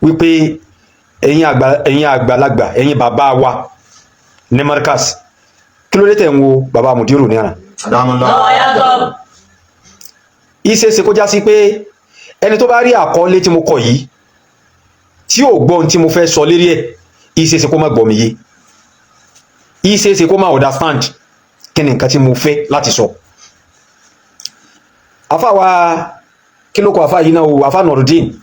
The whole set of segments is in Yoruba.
wípé ẹ̀yin àgbàlagbà ẹ̀yin bàbá wa ní Markaz kí ló dé tẹ̀ ń wo bàbá Mudiru ní àná. ìṣeéṣe kó já sí pé ẹni tó bá rí àkọọ́lé tí mo kọ yìí tí ò gbọ́ ohun tí mo fẹ́ sọ lérí ẹ̀ ìṣeéṣe kó má gbọ́ mi yé ìṣeéṣe kó má understand kí ni nǹkan tí mo fẹ́ láti sọ. àfáwa kí ló kọ àfá yìí náà o àfá Nurudeen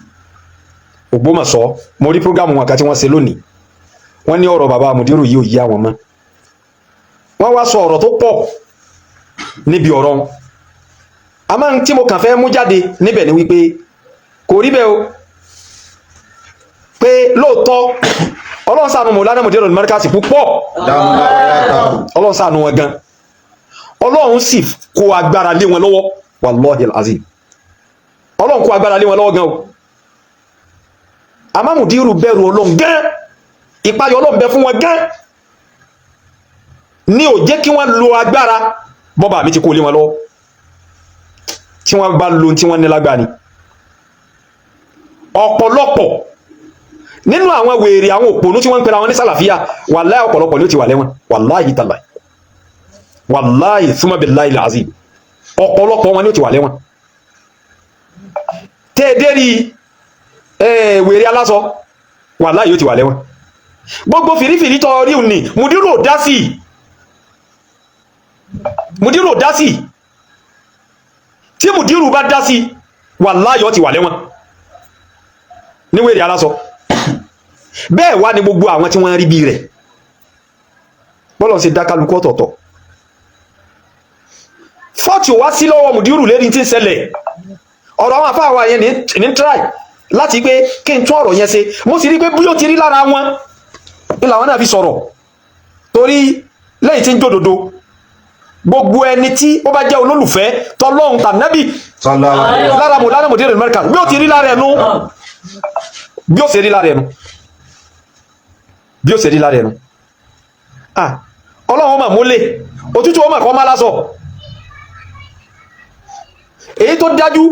Ògbómọ̀ṣọ́ mo rí prógámù wọn kan tí wọ́n ṣe lónìí wọ́n ní ọ̀rọ̀ bàbá Mudiru yìí ò yí àwọn mọ́ wọ́n wá sọ ọ̀rọ̀ tó pọ̀ níbi ọ̀rọ̀ wọn àmọ́ tí mo kàn fẹ́ mú jáde níbẹ̀ ni wípé kò rí bẹ́ẹ̀ o pé lóòótọ́ Ọlọ́run ṣàánú Maulana Mudiru Markaz púpọ̀ Ọlọ́run ṣàánú wọn gan Ọlọ́run sì kó agbára lé wọn lọ́wọ́ wallahi alazim Ọlọ́run kó agbára lé wọn lọ́wọ́ gan o àmọ́ Mudiru bẹ̀rù Ọlọ́run gan ìpayọ̀ Ọlọ́run bẹ fún wọn gan ní ò jẹ́ kí wọ́n lo agbára bọ́bà mi ti kó lé wọn lọ́wọ́ tí wọ́n bá lo tí wọ́n ní lágbára ni ọ̀pọ̀lọpọ̀ nínú àwọn wèrè àwọn òpònú tí wọ́n ń pera wọn ní sàlàfíà wàláhì ọ̀pọ̀lọpọ̀ ni ó ti wà lẹ́wọ̀n wàláhì tàlà wàláhì thumma billahi al-azim ọ̀pọ̀lọpọ̀ wọn ni ó ti wà lẹ́wọ̀n tẹ́ẹ̀dẹ́rì wèrè aláṣọ wàláhì ó ti wà lẹ́wọ̀n gbogbo fìrífìrí tọ́ rí òní Mudiru ò dá sí Mudiru ò dá sí tí Mudiru bá dá sí wàláhì ó ti wà lẹ́wọ̀n ní wèrè aláṣọ bẹ́ẹ̀ wá ní gbogbo àwọn tí wọ́n rí bí rẹ̀ bọ́lọ̀ sí dákàlùkọ́ ọ̀tọ̀ọ̀tọ̀ fọ́tí wá sí lọ́wọ́ Mudiru lérí tí ń ṣẹlẹ̀ ọ̀rọ̀ àwọn àfáàwà yẹn ní try láti pé kí n tún ọ̀rọ̀ yẹn ṣe mo sì rí pé bí ó ti rí lára wọn ilà wọn náà fi sọ̀rọ̀ torí lẹ́yìn tí ń jòdòdó gbogbo ẹni tí ó bá jẹ́ olólùfẹ́ tọlọ́hun tànábì lára Maulana Mudiru Markaz bí ó ti rí lára ẹnu bí ó ṣe rí lára ẹnu bí ó ṣe rí lára ẹnu Ọlọ́run mà mólè òtútù ọmọ kan má lásọ èyí tó dájú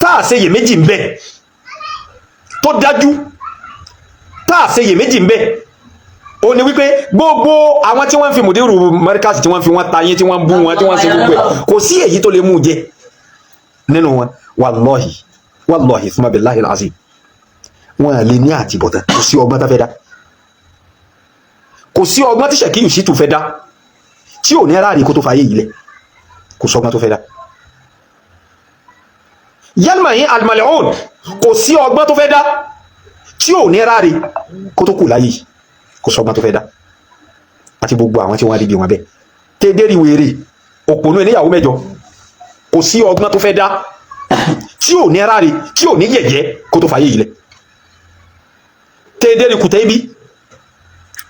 táà ṣe yè méjì ń bẹ tó dájú táà ṣe yè méjì ń bẹ ó ní wípé gbogbo àwọn tí wọ́n fi Mudiru Markaz tí wọ́n fi wọ́n tayé tí wọ́n bú wọn tí wọ́n ṣe gbogbo ẹ̀ kò sí èyí tó lè mú jẹ nínú wọn wallahi thumma billahi al-azim wọn lè ní àtibọ̀tán kò sí ọgbọ́n tó fẹ́ dá kò sí ọgbọ́n tí Ṣèkíyù Ṣítù fẹ́ dá tí ò ní ráàrí kó tó fàyè ilẹ̀ kò sọgbọ́n tó fẹ́ dá Yalmahin al-Mal'un kò sí ọgbọ́n tó fẹ́ dá tí ò ní ráàrí kó tó kù láyé kò sọgbọ́n tó fẹ́ dá àti gbogbo àwọn tí wọ́n rí bí wọn bẹ́ẹ̀ tẹ́dẹ́rì wèrè òpònú ẹníyàwó mẹ́jọ kò sí ọgbọ́n tó fẹ́ dá tí ò ní ráàrí tí ò ní yẹ̀yẹ́ kó tó fàyè ilẹ̀ tẹ́dẹ́rì Kutaybi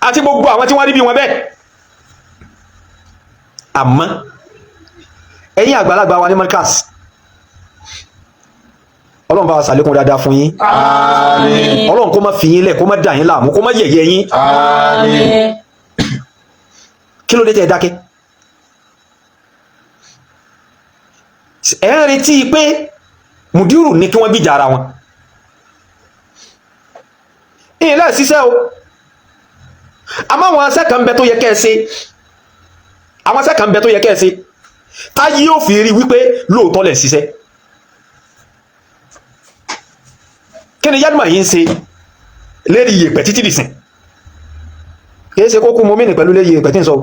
àti gbogbo àwọn tí wọ́n rí bí wọn bẹ́ẹ̀ àmọ́ ẹ̀yin àgbàlagbà wa ní Markaz Ọlọ́run bá wa ṣàlékún dáadáa fún yín àmín Ọlọ́run kó má fi yín lẹ̀ kó má dà yín láàmú kó má yẹ̀yẹ́ yín àmín kí ló dé tẹ́ dákẹ́ ẹ̀ ń retí pé Mudiru ní kí wọ́n gbìjà ara wọn ilẹ̀ ṣiṣẹ́ o àmọ́ àwọn asẹ́ kan bẹ tó yẹ kẹ́ ẹ ṣe àwọn asẹ́ kan bẹ tó yẹ kẹ́ ẹ ṣe táyé ò fi rí wípé lóòótọ́ lẹ̀ ṣiṣẹ́ kí ni Yalmahin ń ṣe lérí iyẹ̀pẹ̀ títí dìsìn kìí ṣe kókó mọ́mìnì pẹ̀lú lérí iyẹ̀pẹ̀ tí ń sọ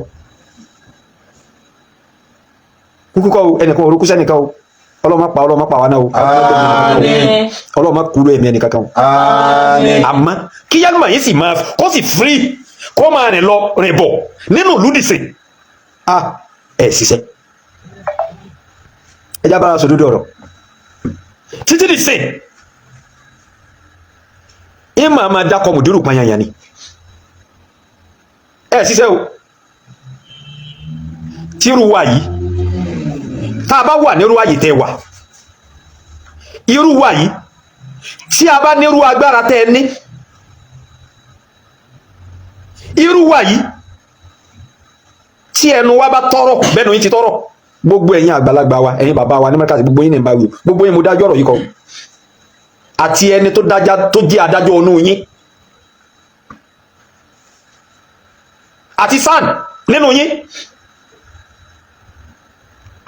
kúkúkọ́ ẹnìkan orúkú sẹ́nìkan o ọlọ́mọ pa wá náà o ọlọ́mọ kúrò ẹ̀mí ẹnìkankan o àmọ́ kí Yalmahin sì máa kó sì free kó máa rìn lọ rìn bọ̀ nínú ìlú dìsìn ẹ̀ ṣiṣẹ́ ẹjá bára sọ dúdú ọ̀rọ̀ títí dìsìn ìmọ̀ máa dákọ̀ Mudiru panyanya ni ẹ̀ ṣiṣẹ́ o tírú wa yìí tá a bá wà nírú àyè tẹ́ wà irú wa yìí tí a bá nírú agbára tẹ́ ní irú wa yìí tí ẹnu wa bá tọrọ bẹ́nu yín ti tọrọ gbogbo ẹ̀yin àgbàlagbà wa ẹ̀yin bàbá wa ní Markaz gbogbo yín ní báwí gbogbo yín mo dájọ́ ọ̀rọ̀ yìí kọ àti ẹni tó jẹ́ adájọ́ ọ̀nù yín àti SAN nínú yín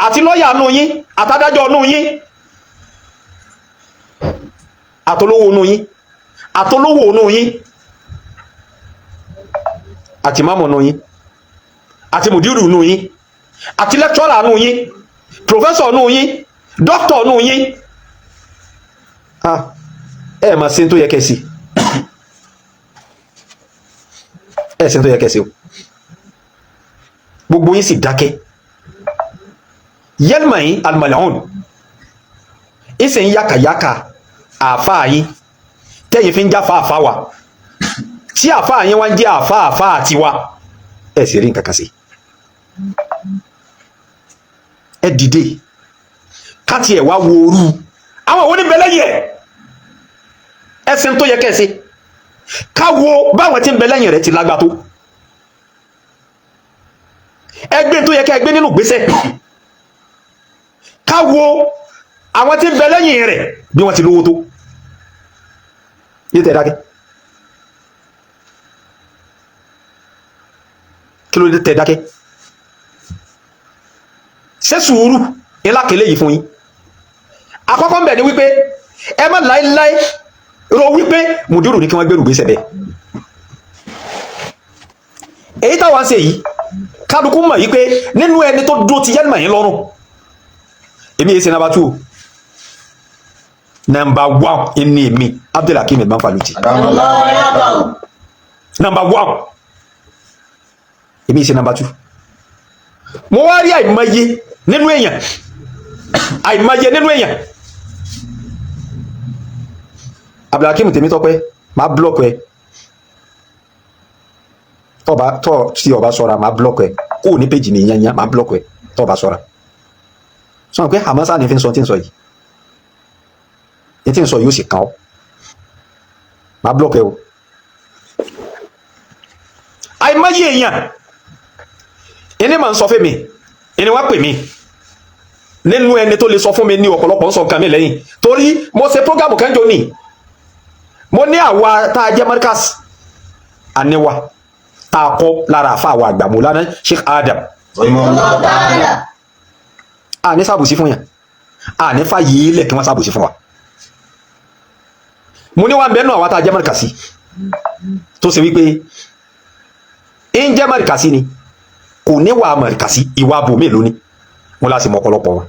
àti lọ́yà ọ̀nù yín àtàdájọ́ ọ̀nù yín àtolówó ọ̀nù yín àtolówó ọ̀nù yín àti máàmù ọ̀nù yín àti mùdírù ọ̀nù yín àti lẹ́kítọ́rà ọ̀nù yín pòfẹ́sọ̀ ọ̀nù yín dókítà ọ̀nù yín ẹ máa ṣe tó yẹ kẹ́ sí ẹ ṣe tó yẹ kẹ́ sí o gbogbo yín sì dákẹ́ yẹlma yín almal'un ìsẹ̀ ń yákàyákà àfáà yín tẹ́yìn fi ń jáfa àfáà wa tí àfáà yín wá ń jẹ́ àfáà àti wa ẹ sì rí nǹkan kan sí ẹ dìde káti ẹ̀ wá wo orú àwọn òwò ní bẹ̀lẹ́yìn ẹ̀sìn tó yẹ kẹ́ẹ̀sí káwo báwọn tí ń bẹ̀lẹ́yìn rẹ̀ ti lágbà tó ẹgbẹ́ tó yẹ kẹ́ ẹgbẹ́ nínú gbésẹ̀ káwo àwọn tí ń bẹ̀lẹ́yìn rẹ̀ bí wọ́n ti lówó tó yé tẹ̀ dákẹ́ kí ló dé tẹ̀ dákẹ́ ṣé sùúrù ìlàkèlè yìí fún yín àkọ́kọ́ ń bẹ̀ ni wípé ẹ má láíláí ro wípé mùdírù ní kí wọ́n gbèrú gbèsè bẹ́ẹ̀ èyí táwọn ṣe yìí kálukú mọ̀ yìí pé nínú ẹni tó dúró ti yẹ́nìmọ̀ yín lọ́rùn èmi yìí ṣe number 2 number 1 ní èmi Abdulhakeem Edman Faluti number 1 èmi yìí ṣe number 2 mo wá rí àìmọye nínú èèyàn Abdulhakeem tèmi tọ́pẹ́ máa blọ́ọ̀kù ẹ tí ọba sọ́ra máa blọ́ọ̀kù ẹ kó ní péjì mi yányá máa blọ́ọ̀kù ẹ tọ́ba sọ́ra sọ́nà pé Hamasa ní fi ń sọ tí ń sọ yìí ní tí ń sọ yóò sì kàn ọ́ máa blọ́ọ̀kù ẹ o àìmọye èèyàn ẹni máa ń sọ fún mi ẹni wá pè mí nínú ẹni tó lè sọ fún mi ní ọ̀pọ̀lọpọ̀ ń sọ nǹkan mi lẹ́yìn torí mo ṣe prógámù kẹ́ńjọ ní mo ní àwa tá a jẹ́ Markaz àníwá tá a kọ́ lára àfa àwa àgbà Mọ́lánà Sheikh Adam a ní sàbòsí fún yàn a ní fàyè ilẹ̀ kí wọ́n sàbòsí fún wa mo ní wà ń bẹ́ẹ̀ náà àwa tá a jẹ́ Markaz tó ṣe wípé ń jẹ́ Markaz ni kò ní wà Markaz ìwà bò mélòó ni wọ́n láti mọ ọ̀pọ̀lọpọ̀ wọn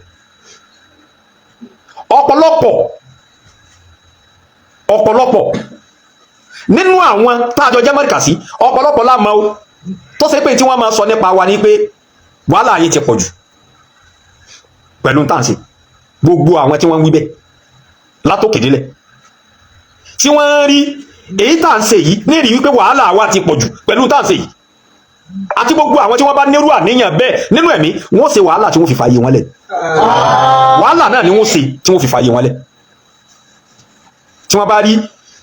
ọ̀pọ̀lọpọ̀ nínú àwọn táàjọ jẹ́ Markaz ọ̀pọ̀lọpọ̀ láàmọ́ o tó ṣe pé tí wọ́n máa sọ nípa wa ní pé wàhálà yìí ti pọ̀jù pẹ̀lú tàǹsì gbogbo àwọn tí wọ́n ń wí bẹ́ẹ̀ látòkèdélẹ̀ tí wọ́n rí èyí tàǹsì yìí ní rí wípé wàhálà wa ti pọ̀jù pẹ̀lú tàǹsì yìí àti gbogbo àwọn tí wọ́n bá nírú àníyàn bẹ́ẹ̀ nínú ẹ̀mí wọ́n ṣe wàhálà tí wọ́n fi fàyè wọn lẹ̀ wàhálà náà ni wọ́n ṣe tí wọ́n fi fàyè wọn lẹ̀ tí wọ́n bá rí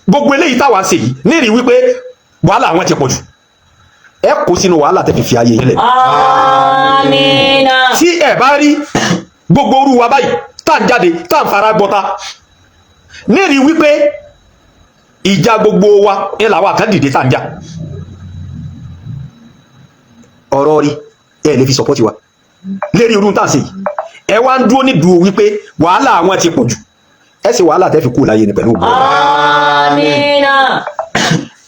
gbogbo eléyìí táwa ṣe yìí nírí wípé wàhálà wọn ti pọ̀ jù ẹ kó sínú wàhálà tẹ́ fi fi ayé yín lẹ̀ tí ẹ bá rí gbogbo orú wa báyìí tá à ń jáde tá à ń fara gbọ́ta nírí wípé ìjà gbogbo wa ń làwọn àkàndìdè tá à ń jà ọ̀rọ̀ rí ẹ lè fi sọpọ́tì wa lérí irú tàǹsì yìí ẹ wá ń dúró ní dúró wípé wàhálà àwọn ti pọ̀ jù ẹ sì wàhálà tẹ́ fi kú láyé ní pẹ̀lú ògbó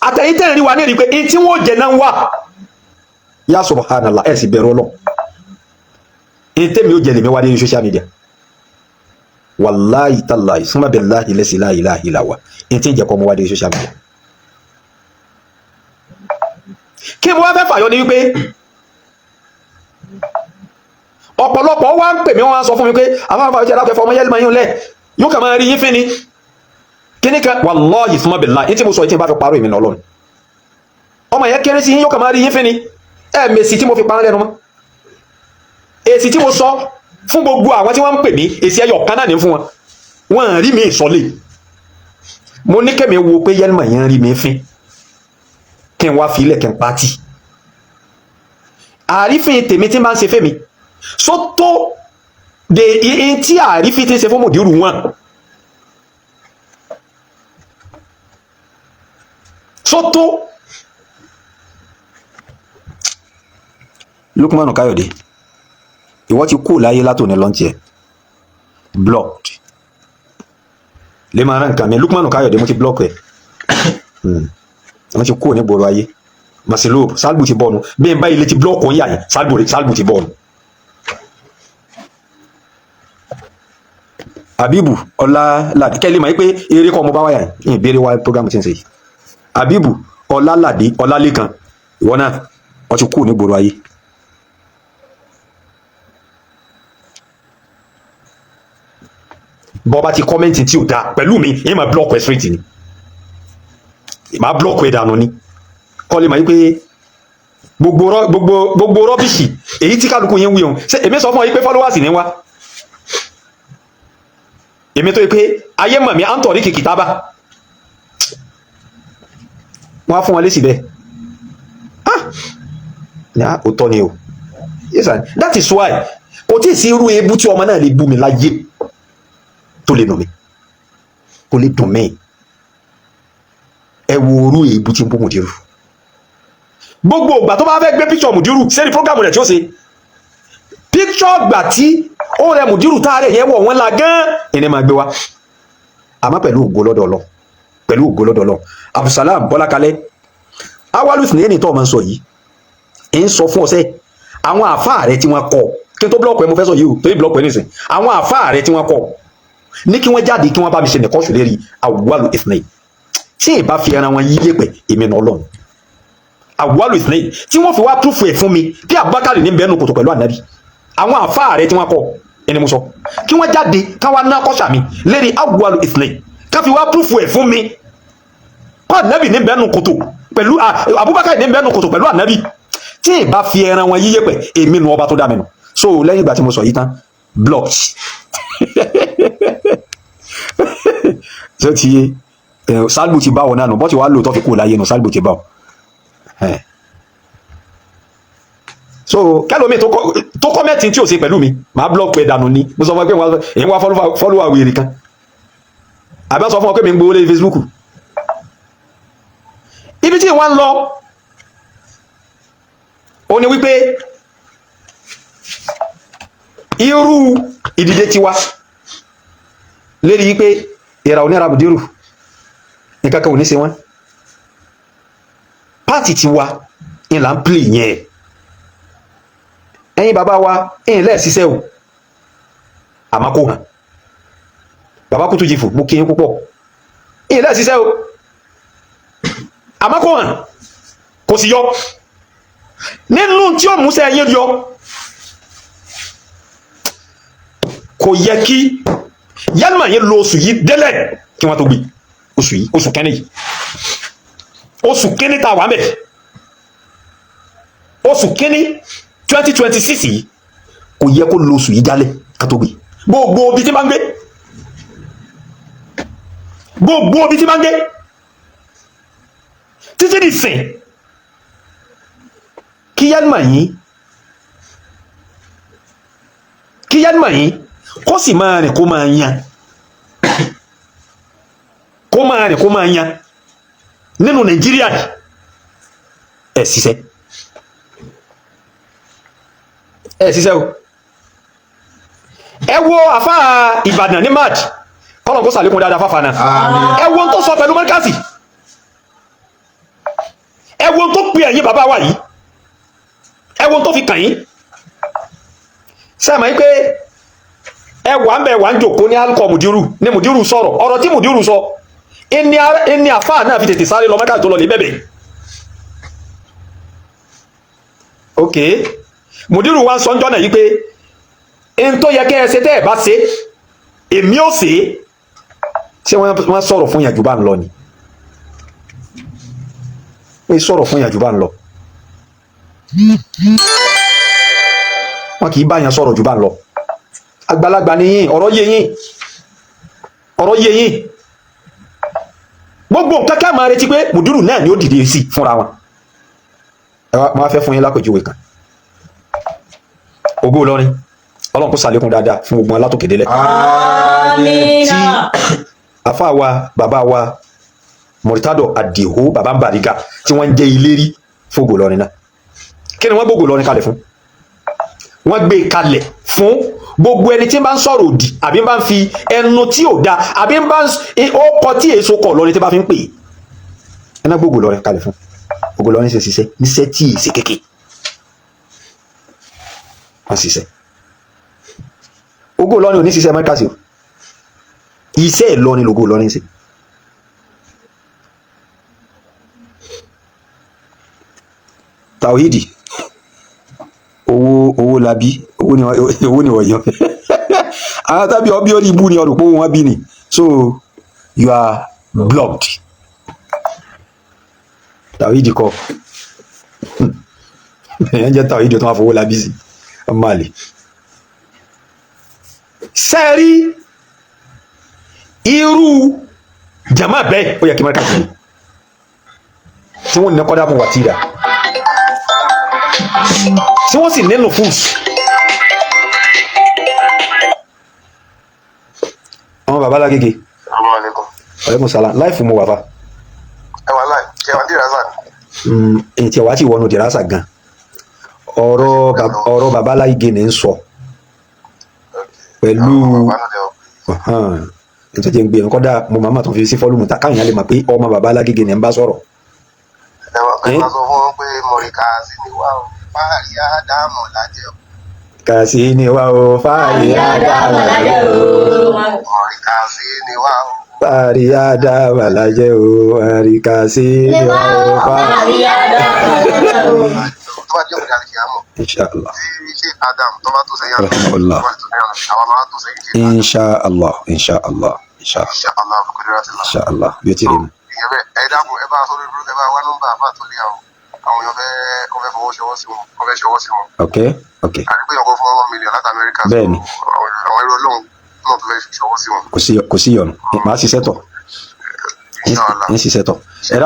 àtẹ̀yìn tẹ́rẹ̀ rí wa ní rí pé in tí wọ́n jẹ náà wà ya subhanallah ẹ sì bẹ̀rù Ọlọ́run in tẹ́mi ó jẹ lèmi wá ní social media wallahi tallahi summa billahi la ilaha illa huwa in tí ń jẹ kọ́ mọ́ wá ní social media kí mo wá fẹ́ fàyọ ní wípé ọ̀pọ̀lọpọ̀ wá ń pè mí wọ́n sọ fún mi pé afáfà ìṣẹ́ alákẹ́fọ́ ọmọ yẹ́lì máa yún lẹ̀ yóò kà máa rí yín fín ni kí ní kan wallahi thumma billahi ní tí mo sọ ìtí bá fi parọ́ ìmìnà Ọlọ́run ọmọ yẹn kéré sí yín yóò kà máa rí yín fín ni mèsì tí mo fi parọ́ lẹ́nu mọ́ èsì tí mo sọ fún gbogbo àwọn tí wọ́n ń pè mí èsì ẹyọ kan náà ní fún wọn wọ́n rí mi ìsọlẹ̀ mo ní kẹ́mi wo pé yẹ́lì máa yẹn rí mi fín kí n wá fi ilẹ̀ kí n pátì àrífín tèmi tí máa ń ṣe fẹ́mi sótó de in tí àrífín tí ń ṣe fún mòdìrú wọn sótó Lukman Káyọ̀dé ìwọ ti kú láyé látòní lọ́ntì ẹ̀ blocked lè máa rán nǹkan mi Lukman Káyọ̀dé mo ti block ẹ̀ wọ́n ti kú ní gbòòrò ayé Masilob Salbu ti bọ́ọ̀nù bí n bá ilé ti block òun yà yẹn Salbu ti bọ́ọ̀nù. Abibu Ọláládé kẹ́lí máa ń pé eré kọ́ ọmọ bá wáyà yìí ìbéèrè wa program ti ń ṣe yìí Abibu Ọláládé Ọlálékan ìwọ náà wọ́n ti kú ní gbòòrò ayé. bọ́ bá ti kọ́mẹ́ǹtì tí ò dáa pẹ̀lú mi èyí máa block ẹ̀ straight ni máa block ẹ̀ dànù ni kọ́ lè máa ń pé gbogbo rọ́bìṣì èyí tí kálukú yẹn ń wí òun ṣe èmi sọ fún ọ yìí pé followers ní wá èmi tó yí pé ayé mọ̀ mí à ń tọ̀ ní kìkì tábà wọ́n á fún wọn lésì bẹ́ẹ̀ òótọ́ ni o yes that is why kò tí ì sí irú ebú tí ọmọ náà lè bú mi láyé tó lè nù mí kò lè dùn mí ẹ wo orú ebú tí ń bú Mùdírù gbogbo ìgbà tó bá fẹ́ gbé píkṣọ̀ Mùdírù sẹ́ni prógámù rẹ̀ tí ó ṣe píkṣọ̀ gbà tí ó rẹ Mùdírù táàrẹ̀ yẹn wọ̀ wọ́n la gán ẹni máa gbé wa àmọ́ pẹ̀lú ògo lọ́dọ̀ Ọlọ́run pẹ̀lú ògo lọ́dọ̀ Ọlọ́run Abdulsalam Bọ́lákalẹ́ awalus ní ẹni tó máa ń sọ yìí ń sọ fún ọsẹ àwọn àfáà rẹ tí wọ́n kọ kí n tó blọọkù ẹ mo fẹ́ sọ yìí o torí blọọkù ẹ nìsín àwọn àfáà rẹ tí wọ́n kọ ní kí wọ́n jáde kí wọ́n bá mi ṣe nìkan ṣùlẹ́rì awwalu ithnain tí ì bá fi ẹran wọn yíyé pẹ̀ èmi nà Ọlọ́run awwalu ithnain tí wọ́n fi wá túfù ẹ̀ fún mi bí Abubakar ní bẹ́ẹ̀ nù kòtò pẹ̀lú ànábì àwọn àfáà rẹ tí wọ́n kọ ẹni mo sọ kí wọ́n jáde káwa ná kọ́ṣà mi lérí awwalu ithnain ká fi wá túfù ẹ̀ fún mi kọ́ ànábì ní bẹ́ẹ̀ nù kòtò pẹ̀lú Abubakar ní bẹ́ẹ̀ nù kòtò pẹ̀lú ànábì tí ì bá fi ẹran wọn yíyé pẹ̀ èmi nù ọba tó dá mi nù so lẹ́yìn ìgbà tí mo sọ yìí tán blocked ṣé ti yé Salbu ti bá wọn náà nù bọ́ ti wá lò tó fi kú láyé nù Salbu ti bá wọn so kẹlòmí tó kọ́mẹ́tì tí ò ṣe pẹ̀lú mi máa block pé dànù ni mo sọ fún ẹ pé èyí wá follower wèrè kan àbí wọ́n sọ fún ọ pé mi ń gbowó lórí Facebook ibi tí wọ́n ń lọ ó ní wípé irú ìdíje tiwa lérí wípé ìrà onírà Mùdírù nǹkan kan ò ní ṣe wọ́n pàtì tiwa ìlà ń play yẹn ẹ̀yin bàbá wa ẹ̀yin lẹ́ẹ̀síṣẹ́ o àmọ́ kò hàn bàbá Kutuji fò mú kí yín púpọ̀ ẹ̀yin lẹ́ẹ̀síṣẹ́ o àmọ́ kò hàn kò sì yọ nínú tí ó mú sẹ́ ẹ̀yin yọ kò yẹ kí yálùmọ̀ yín lo oṣù yìí délẹ̀ kí wọ́n tó gbé oṣù yìí oṣù kẹ́ni yìí oṣù kẹ́ni tá a wà mẹ́ oṣù kẹ́ni 2026 yìí kò yẹ kó lo oṣù yìí jálẹ̀ ká tó gbé gbogbo ibi tí máa ń gbé gbogbo ibi tí máa ń gbé títí di sìn kí yálùmọ̀ yín kó sì máa rìn kó máa yan kó máa rìn kó máa yan nínú Nàìjíríà ẹ̀ ṣiṣẹ́ o ẹ wo àfá Ìbàdàn ní March kọ́nà kó sàlékún dáadáa fáfà náà ẹ wo tó sọ pẹ̀lú mọ́kásì ẹ wo tó pè ẹ̀yin bàbá wa yìí ẹ wo tó fi kàn yín sẹ́mọ̀ yí pé ẹ wà ń bẹ̀ wà ń jòkó ní alukọ Mùdírù ní Mùdírù sọ̀rọ̀ ọ̀rọ̀ tí Mùdírù sọ ẹni àfáà náà fi tètè sáré lọ mọ́kásì tó lọ lè bẹ̀bẹ̀ ok Mùdírù wa ń sọ jọ́nà yìí pé in tó yẹ kẹ́ ẹ ṣe tẹ́ ẹ bá ṣe èmi ò ṣe ṣé wọ́n sọ̀rọ̀ fún yàjú bá ń lọ ni wọ́n sọ̀rọ̀ fún yàjú bá ń lọ wọn kì í bá yàn sọ̀rọ̀ jù bá ń lọ àgbàlagbà ni yín ọ̀rọ̀ yé yín gbogbo nǹkan ká máa retí pé Mùdírù náà ni ó dìde sí fúnra wọn wọ́n á fẹ́ fún yín lápèjúwe kan Ògo Ìlọrin Ọlọ́run kó ṣàlékún dáadáa fún gbogbo alátòkè délẹ̀. Àmín. Tí àfáà wa bàbá wa Murtado Àdìó bàbá Bariga tí wọ́n jẹ́ ìlérí fógo lọ́rin náà kí ni wọ́n gbógo lọ́rin kalẹ̀ fún wọ́n gbé kalẹ̀ fún gbogbo ẹni tí ń bá ń sọ̀rọ̀ òdì àbí ń bá ń fi ẹnu tí ò da àbí ń bá ó kọ tí èso kọ lọ́rin tí bá fi ń pè é ẹ̀ná gbógo lọ́rin kalẹ̀ fún gbogbo lọ́rin ṣe ṣiṣẹ́ níṣẹ́ tí èsì kéèké wọ́n ṣiṣẹ́ gbogbo lọ́rin ò ní ṣiṣẹ́ mẹ́ríkà sí o iṣẹ́ ìlọrin lógo lọ́rin sí tàwídì owó labí owó ni wọ̀nyàn àwọn tábí ọbí orí ibú ni ọdún pé wọ́n bí ni so you are blocked tàwídì kọ èyàn jẹ́ tàwídì tó máa fowó labí sí ọmọ àlè sẹ́rí irú jama bẹ́ẹ̀ ó yẹ kí mẹ́ríkà sí tí wọ́n ní kọ́dá fún wàtíra tí wọ́n sì nínú fúùsù ọmọ bàbá lágége ọ̀rẹ́kùn sálà láìfù mo wà fa ẹwà láì kí ẹwà dìrásà èyí tí ẹwà tí wọnú dìrásà gan ọ̀rọ̀ bàbá lágége ní ń sọ pẹ̀lú nítorí tí ń gbé kọ́dá mo máa tó fi sí fọ́lùmù káyìn lè mọ̀ pé ọmọ bàbá lágége ní ń bá sọ̀rọ̀ ẹwà sọ fún wọn pé mọ̀ríkà sí ni wà ó fáàrí àdámọ̀ lájẹ́ o kàsí ni wà ó fáàrí àdámọ̀ lájẹ́ o mọ̀ríkà sí ni wà ó fáàrí àdámọ̀ lájẹ́ o mọ̀ríkà sí ni wà ó fáàrí àdámọ̀ lájẹ́ o. tó bá jẹ́ òkè àlìkìyàmọ̀ Inshallah. tí ṣe Adam tó bá tó sẹ́yìn àlọ́ àwọn máa tó sẹ́yìn ṣe Inshallah. Inshallah. Inshallah qudratillah Inshallah. Bí o ti rí mi. ìyẹn bẹ́ẹ̀ ẹ dákun ẹ bá sórí burúkú ẹ bá wá nọ́mbà àbá tó lé àwọn èèyàn fẹ́ fọwọ́ ṣọwọ́ sí wọn wọ́n fẹ́ ṣọwọ́ sí wọn. Ok. àdúgbò yẹn kó fún 1 million láti Amẹ́ríkà. Bẹ́ẹ̀ni. àwọn ẹrú Ọlọ́run náà tó fẹ́ ṣọwọ́ sí wọn. Kò sí yọnu. Màá ṣiṣẹ́ tọ̀. Ń ṣiṣẹ́ tọ̀. Ẹ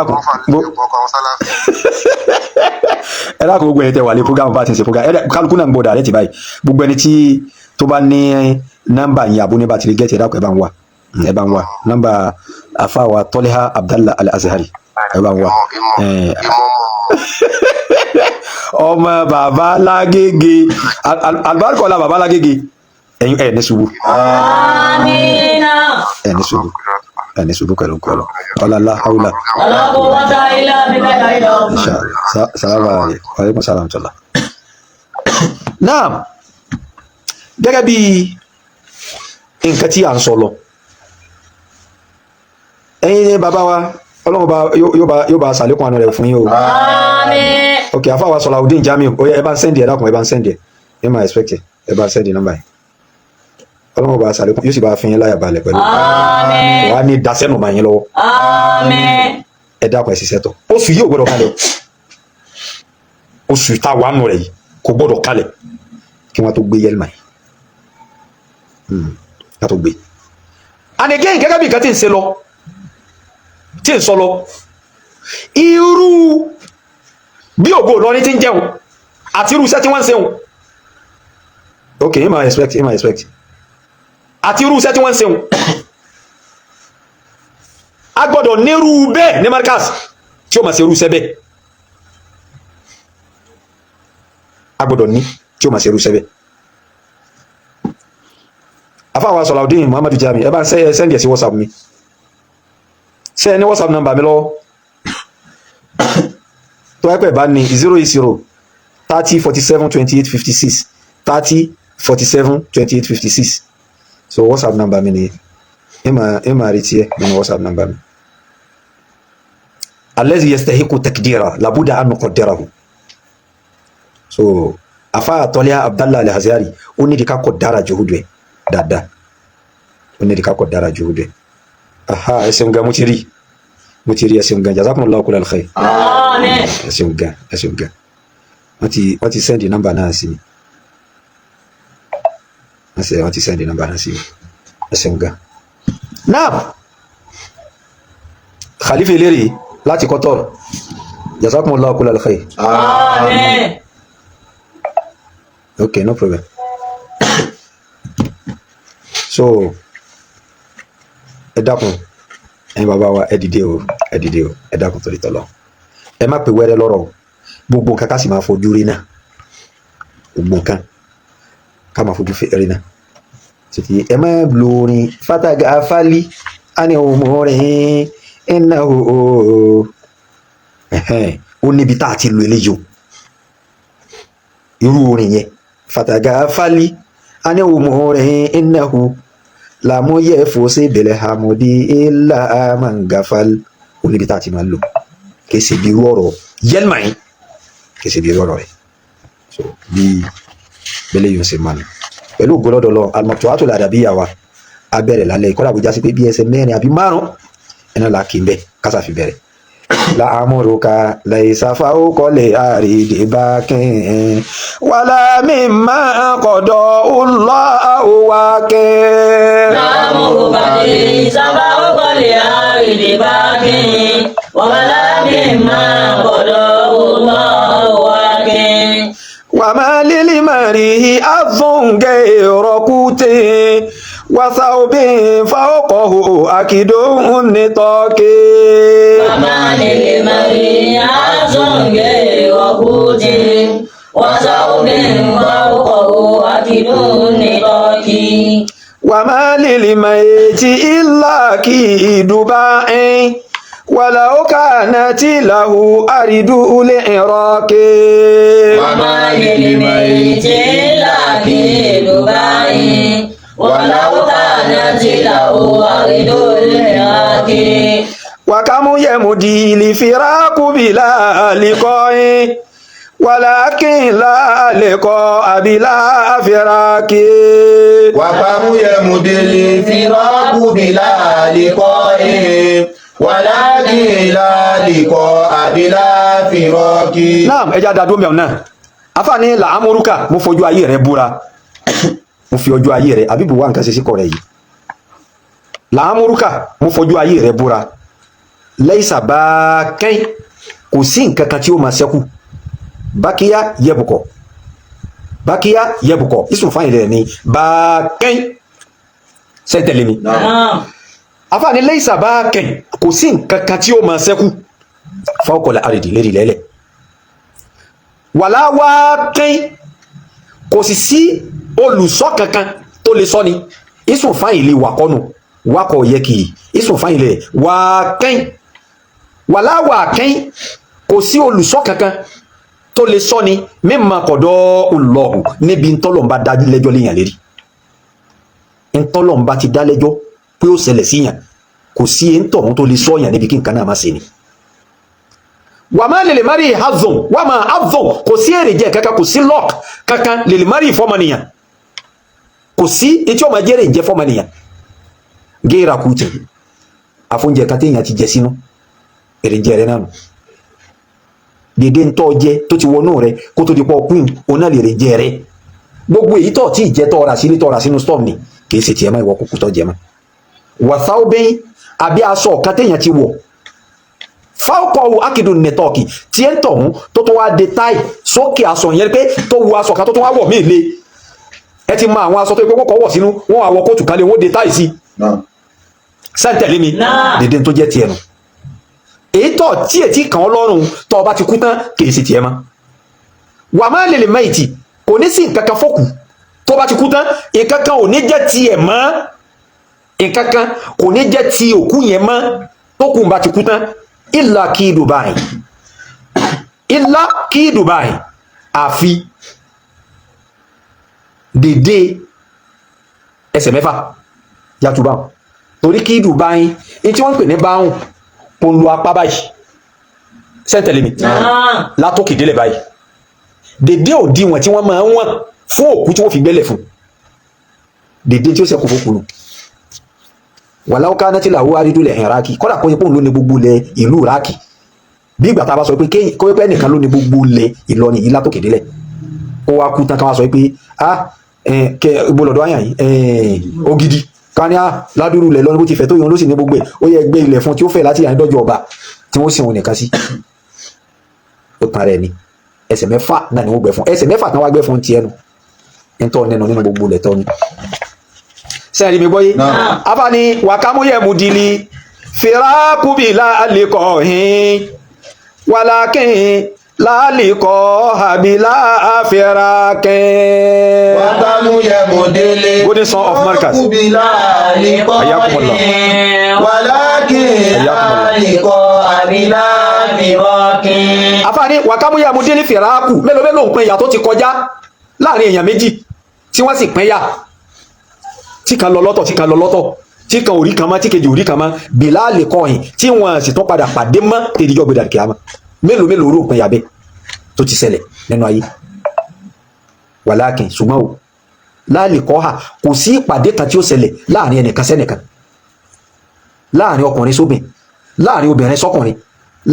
dákun gbogbo ẹni tẹ wà lé program bá ti ń ṣe program kálukú náà ń gbọ́dọ̀ àrẹ ti báyìí gbogbo ẹni tí tó bá ní nọ́mbà yìí àbúní bá ti rí gẹ́tì ẹ dákun ẹ bá ń wá nọ́mbà àfáwà Tọ́líhà Abdallah Al-Azhari ẹ bá ń wá. ọmọ bàbá lágége àlùbáríkọ̀ọ́lá bàbá lágége ẹ̀yin ẹ̀ ní ṣubú ẹ̀ ní ṣubú ẹ̀ ní ṣubú pẹ̀lú kọlọ ọlọ́lá haúlá salamu alaikum salam tọ́lá. náà gẹ́gẹ́ bí nǹkan tí a ń sọ lọ ẹ̀yin bàbá wa ọlọ́run bá yóò bá sàlékún àánú rẹ̀ fún yín o. ok àfáwà Salaudeen Jamiu ó yẹ ẹ bá ń sẹ́ndì ẹ dákun ẹ bá ń sẹ́ndì ẹ máa expect ẹ bá ń sẹ́ndì nọ́mbà yìí ọlọ́run bá sàlékún yóò sì bá fi yín láyà balẹ̀ pẹ̀lú wà á ní dasẹ́nu máa yín lọ́wọ́ ẹ dákun ẹ sì sẹ́tọ̀ oṣù yìí ò gbọ́dọ̀ kalẹ̀ oṣù tá a wà nù rẹ̀ yìí kò gbọ́dọ̀ kalẹ̀ kí wọ́n tó gbé yẹlma yìí ká tó gbé. and again gẹ́gẹ́ bí nǹkan tí ń ṣe lọ tí ń sọ lọ irú bí ògo Ìlọrin tí ń jẹun àti irú iṣẹ́ tí wọ́n ń ṣeun ok ẹ máa expect àti irú iṣẹ́ tí wọ́n ń ṣeun a gbọ́dọ̀ nírú bẹ́ẹ̀ ní Markaz tí ó máa ṣe irú iṣẹ́ bẹ́ẹ̀ a gbọ́dọ̀ ní tí ó máa ṣe irú iṣẹ́ bẹ́ẹ̀. afáwa Salaudeen Muhammadu Jamiu ẹ bá ń sẹ́ndì ẹ̀ sí WhatsApp mi ṣe ẹ ní WhatsApp number mi lọ́wọ́ tó ẹ pẹ̀ bá ní 080 30 47 28 56 30 47 28 56 so WhatsApp number mi ni ẹ máa retí ẹ nínú WhatsApp number mi. allazi yastahiqu takdira labuda an nuqaddirahu so afa Tọ́líhà Abdallah Al-Azhari ó ní di ká kọ̀dára juhudu ẹ̀ dáadáa ó ní di ká kọ̀dára juhudu ẹ̀ aha ẹsẹ̀ nga mo ti rí ẹsẹ̀ nga jazakumullahu kullal khair ẹsẹ̀ nga wọ́n ti sẹ́ndì nọ́mbà náà sí mi wọ́n ti sẹ́ndì nọ́mbà náà sí mi ẹsẹ̀ nga náà Khalifa Eléri láti Qatar jazakumullahu kullal khair okay no problem so ẹ dákun ẹ̀yin bàbá wa ẹ dìde o ẹ dìde o ẹ dákun torí tọ́lọ́ ẹ má pe wẹ́rẹ́ lọ́rọ̀ gbogbo nǹkan ká sì máa fojú rí náà gbogbo nǹkan ká máa fojú rí náà títí ẹ má lo orin fataga afali ani omorin iná o ó níbi tá a ti lo eléyìí o irú orin yẹn fataga afali ani omorin iná o làmúyẹ fòsè bẹ̀lẹ̀ hamudi ilà mangafal ó níbi tá a ti máa lò kì í ṣe bí irú ọ̀rọ̀ yẹlma yín kì í ṣe bí irú ọ̀rọ̀ rẹ̀ so bí bẹ́lẹ̀ yóò ṣe máa lò pẹ̀lú ògbólọ́dọ̀ al-Maqtu'atul Adabiyya wa abẹ́rẹ́ lálẹ́ ìkọ́lá àbújá sí pé bí ẹsẹ̀ mẹ́rin àbí márùn ẹ̀nà là kì í bẹ̀ kásà fi bẹ̀rẹ̀ la'amuruka laysa fawqa al-ardi bakin wala mimma qada'u Allahu wakin. la'amuruka laysa fawqa al-ardi bakin wala mimma qada'u Allahu wakin. وما للمريه أذ غير قوت وثوب فوقه أكيد النطاق. وما للمريه أذ غير قوت وثوب فوقه أكيد النطاق. وما للميت إلا كيد باع ولو كانت له أرد العراق. وما للميت إلا كيد باع ولو كانت له أرد العراق. وكم يمضي الفراق بلا لقاء ولكن لا لقاء بلا فراق. وكم يمضي الفراق بلا لقاء ولكن لا لقاء بلا فراق. naam ẹ jẹ́ àdàdó mẹ́ọ̀ náà afáàní làámúrúkà mo fojú ayé rẹ búra mo fi ojú ayé rẹ àbíbù wá nǹkan ṣe sí kọ rẹ yìí làámúrúkà mo fojú ayé rẹ búra laysa bákẹ́yìn kò sí nǹkan kan tí ó máa ṣẹ́kù bákíyá yẹbùkọ̀ ìsùn fáyìn rẹ ni bákẹ́yìn sẹ́ńtẹ̀lẹ́ mi afáàní laysa bákẹ́yìn kò sí nǹkan kan tí ó máa ṣẹ́kù fawqa al-ardi lérí lẹ́lẹ̀ wàlá wákẹ́yìn kò sì sí olùsọ kankan tó lè sọ ni ìsùn fáyìn lè wàkọ́nù wákọ̀ yẹ kì í ìsùn fáyìn lè wákẹ́yìn wàlá wákẹ́yìn kò sí olùsọ kankan tó lè sọ ni mimma qada Allahu níbi ntọ́lọ́mbà dájú lẹ́jọ́ léyàn lérí ntọ́lọ́mbà ti dá lẹ́jọ́ pé ó ṣẹlẹ̀ síyàn kò sí ntọ̀hún tó lè sọ yàn níbi kí nǹkan náà má ṣe ni wà má lè mari hazon wà má hazon kò sí èrè jẹ kankan kò sí lock kankan lè mari fọmọnìyàn kò sí etí ọmọ jẹrè jẹ fọmọnìyàn géèrà kùtì àfóúnjẹ kan téèyàn ti jẹ sínú èrè jẹ rẹ náà nù dédé ntọ́ jẹ tó ti wọnú rẹ kó tó di pọ̀ queen oná lè rè jẹ rẹ gbogbo èyí tọ̀ tí ì jẹ tọ́ra sílé tọ́ra sínú storm ni kì í ṣe tiẹ̀ mọ́ ìwọ kúkú tọ́ jẹ mọ́ wàsáwó bẹ́yìn àbí aṣọ kan téèyàn ti wọ̀ fáwọkọ̀wò akídùn nẹ̀tọ́ọ̀kì tí ẹ ń tọ̀hún tó tó wá de táì sókè aṣọ yẹn pé tó wu aṣọ kan tó tó wá wọ̀ míì le ẹ ti mọ àwọn aṣọ tó yẹ pé kọ́kọ́ wọ̀ sínú wọn àwọ̀ kóòtù kan lé wọ́n de táì sí sẹ́ńtẹ̀lé mi dédé tó jẹ́ tiẹ̀ nù èyí tọ̀ tí ètí kàn ọ́ lọ́rùn tó ọba ti kú tán kì í sì tiẹ̀ mọ́ wà má lè mẹ́ìtì kò ní sí nǹkan kan fọ́kù tó bá ti kú tán nǹkan kan ò ní jẹ́ tiẹ̀ mọ́ nǹkan kan kò ní jẹ́ ti òkú yẹn mọ́ tó kù bá ti kú tán ìlà kí Dubai àfi dédé ẹsẹ̀ mẹ́fà yàtúbà torí kí Dubai ní tí wọ́n ń pè ní báhùn kò ń lo apá báyìí sẹ́ńtẹ̀lẹ́mì látòkè délẹ̀ báyìí dédé òdiwọ̀n tí wọ́n máa ń wọ̀n fún òkú tí wọ́n fi gbẹ́lẹ̀ fún dédé tí ó ṣẹ́kù fókùnù wàláwó ká náà tí làwọ́ àrídúlẹ̀ ìrákì kọ́dà kó yẹpọ̀ ló ní gbogbo ilẹ̀ ìlú ìrákì bí ìgbà tá a bá sọ pé kó yẹpẹ́ nìkan ló ní gbogbo ilẹ̀ Ìlọrin yìí látòkè délẹ̀ ó wá kú tán ká wá sọ pé kẹ ìbólọ̀dọ̀ àyàn yìí Ògidì ká ní ládùúrú ilẹ̀ lọ́nà bó ti fẹ̀ tó yàn ló sì ní gbogbo ẹ̀ ó yẹ gbé ilẹ̀ fún tí ó fẹ̀ láti yàn dọ́jọ́ ọba tí wọ́n sì wọn nìkan sí ó tan rẹ̀ ni ẹsẹ̀ mẹ́fà náà ni wọ́n gbẹ fún ẹsẹ̀ mẹ́fà tán wá gbẹ fún tiẹ̀ nu ń tọ́ nínú gbogbo ilẹ̀ tọ́ ni sẹ́ẹ̀rì mi gbọ́yé afáàní wàkámúyẹ̀ mùdílì firaku bila liqahin walakin la liqaha bila firakin. Wakamu yamudele. Golden son of Markaz. Bila Ayakumullah. Walakin la liqaha bila firakin. Àfáàní wàkámú yà mú dé ní fìràákù mélòó mélòó ń pín ìyà tó ti kọjá láàrin èèyàn méjì tí wọ́n sì pín yà tí kan lọ lọ́tọ̀ tí kan lọ lọ́tọ̀ tí kan orí kan mọ́ tí kejì orí kan mọ́ bìlá lè kọyìn tí wọ́n sì tún padà pàdé mọ́ tèdíjọ́ gbé dàkí àmọ́ mélòó mélòó rò pín yà bẹ́ẹ̀ tó ti ṣẹlẹ̀ nínú ayé wàlákin ṣùgbọ́n o láàlè kọ́ hà kò sí ìpàdé kan tí ó ṣẹlẹ̀ láàrin ẹnìkan sẹ́nìkan láàrin ọkùnrin sóbìn láàrin obìnrin sọ́kùnrin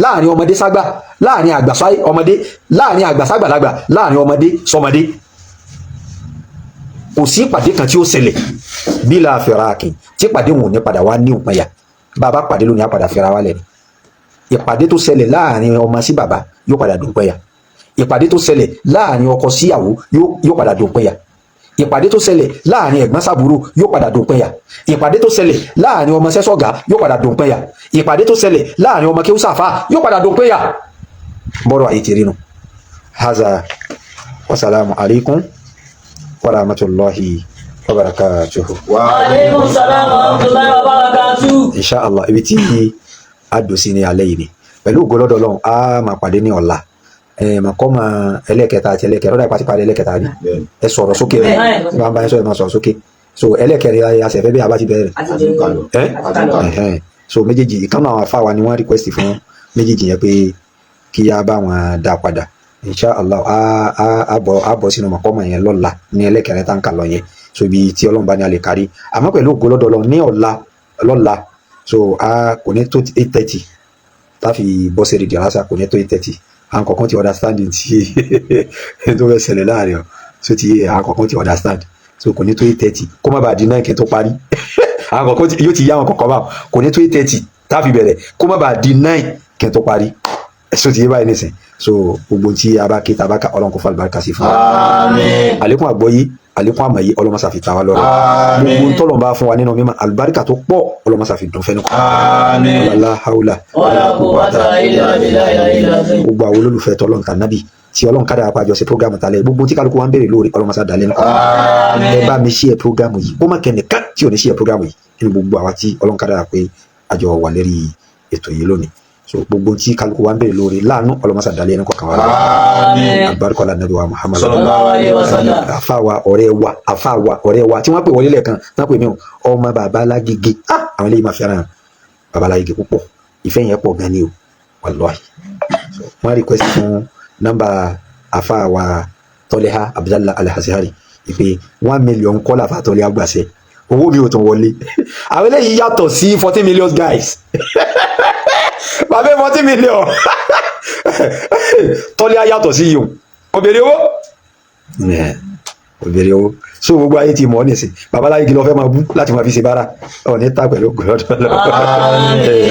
láàrin ọmọdé ságbà láàrin àgbàsá ọmọdé láàrin àgbàságbàlagbà láàrin ọmọdé sọmọdé kò sí ìpàdé kan tí ó ṣẹlẹ̀ bí la firakin tí ìpàdé wọn ò ní padà wá ní òpinya bàbá pàdé lónìí á padà fira wálẹ̀ ni ìpàdé tó ṣẹlẹ̀ láàrin ọmọ sí bàbá yóò padà dòpinya ìpàdé tó ṣẹlẹ̀ láàrin ọkọ síyàwó yóò padà dòpinya ìpàdé tó ṣẹlẹ̀ láàrin ẹ̀gbọ́n sàbúrò yóò padà dòpinya ìpàdé tó ṣẹlẹ̀ láàrin ọmọ sẹ́sọ̀gá yóò padà dòpinya ìpàdé tó ṣẹlẹ̀ láàrin ọmọ kéwùsàfà yóò padà dòpinya bọ́rọ̀ àyè ti rí nu haza wasalamu alaikum wa rahmatullahi wa barakatuhu. Wa alaikum salam wa rahmatullahi wa barakatuhu. Insha Allah ibi tí a dùn sí ní alẹ́ yìí ni pẹ̀lú ògbólọ́dọ̀ Ọlọ́run a máa pàdé ní ọ̀la màkọ́mà ẹlẹ́kẹta àti ẹlẹ́kẹta ọ̀dà ìpàtí parí ẹlẹ́kẹta rí ẹ sọ̀rọ̀ sókè rẹ̀ bá ń bá yẹn sọ̀rọ̀ máa sọ̀rọ̀ sókè so ẹlẹ́kẹrin àṣẹfẹ́ bí a bá ti bẹ̀rẹ̀ so méjèèjì ìkànnì àwọn afáwa ni wọ́n request fún méjèèjì yẹn pé kí a bá wọn dá padà Insha Allah a bọ̀ sínú màkọ́mà yẹn lọ́la ní ẹlẹ́kẹrin tá ń kà lọ yẹn so ibi tí Ọlọ́run bá ní a lè kárí àmọ́ pẹ̀lú ògbólọ́dọ̀ Ọlọ́run ní lọ́la so a kò ní tó 8:30 táfi bọ́ sí rédíò aláṣà kò ní tó 8:30 àwọn kọ̀ọ̀kan ti understanding tí tó fẹ́ ṣẹlẹ̀ láàrin ọ̀ so ti àwọn kọ̀ọ̀kan ti understand so kò ní tó 8:30 kó má bàa di 9 kí n tó parí àwọn kọ̀ọ̀kan yóò ti yá àwọn kọ̀ọ̀kan bá kò ní tó 8:30 táfi bẹ̀rẹ̀ kó má bàa di 9 kí n tó parí so ti yé báyìí nísìn so gbogbo tí a bá ké tá a bá ká Ọlọ́run kó fa àlùbáríkà sí fún wa àlékún àgbọ́yé àlékún àmọ̀yé ọlọ́mọsà fi ta wa lọ́rọ̀ gbogbo ń tọ́lọ̀ bá fún wa nínú mímọ̀ àlùbáríkà tó pọ̀ ọlọ́mọsà fi dùn fẹ́nu kan la haula gbogbo àwọn olólùfẹ́ tọ́lọ́n kan nábì tí Ọlọ́run kára apájọ sí prógámù tálẹ̀ gbogbo tí kálukú wa ń bèrè lórí ọlọ́mọsà dalẹ̀ nù ẹ bá mi ṣí ẹ prógámù yìí ó má kẹ́nìkan tí ò ní ṣí ẹ prógámù yìí nínú gbogbo àwa tí Ọlọ́run kára pé àjọ wà lérí ètò yìí lónìí so gbogbo tí kálukú wa ń bèrè lórí láàánú ọlọ́mọsà dalẹ̀ ẹni kọ̀ọ̀kan wa lọ àbárikọ́ la nàbí wa Muhammad sallallahu alaihi wasallam àfáwa ọ̀rẹ́ wa tí wọ́n pè wọlé lẹ́ẹ̀kan tí wọ́n pè mí ọmọ bàbá Lágége àwọn eléyìí máa fẹ́ràn bàbá Lágége púpọ̀ ìfẹ́ yẹn pọ̀ gan ni o wallahi so wọ́n request fún nọ́mbà àfáwa Tọ́lẹ́há Abdallah Al-Azhari ìpè 1 million kọ́lá àfáà Tọ́lẹ́há gbàṣẹ owó mi ò tún wọlé àwọn eléyìí yàtọ̀ sí 40 million guys bàbá 40 million Tọ́lẹ́há yàtọ̀ sí yìí obìnrin owó obìnrin owó so gbogbo ayé ti mọ̀ ọ́ nìsín bàbá Lágége lọ fẹ́ máa bú láti máa fi ṣe bára ọ̀ní ta pẹ̀lú gbọ́dọ̀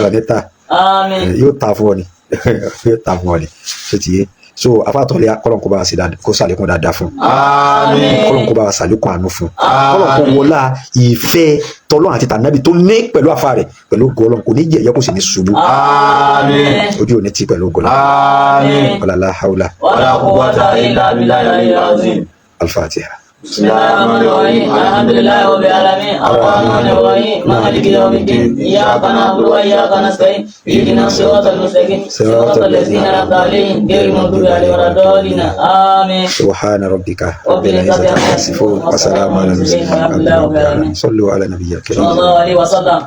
ọ̀ní ta yóò ta fún ọ ni yóò ta fún ọ ni ṣé ti yé so àfáà Tọ́lẹ́há kọ́lọ́n kó bá wa ṣe dáadáa kó ṣàlékún dáadáa fún kọ́lọ́n kó bá wa ṣàlékún àánú fún kọ́lọ́n kó wọlá ìfẹ́ tọ́lọ́run àti tànàbí tó ní pẹ̀lú àfáà rẹ̀ pẹ̀lú gọ́lọ́n kò ní jẹ́ ẹ̀yẹ́ kò sì ní ṣubú ojú ò ní ti pẹ̀lú gọ́lọ́n wala hawla wala quwwata illa billahi al-azim. Al-Fatiha. بسم الله الرحمن الرحيم الحمد لله رب العالمين الرحمن الرحيم مالك يوم الدين إياك نعبد وإياك نستعين اهدنا الصراط المستقيم صراط الذين أنعمت عليهم غير المغضوب عليهم ولا الضالين آمين سبحان ربك رب العزة عما يصفون وسلام على المرسلين والحمد لله رب العالمين صلوا على نبي الكريم صلى الله عليه وسلم.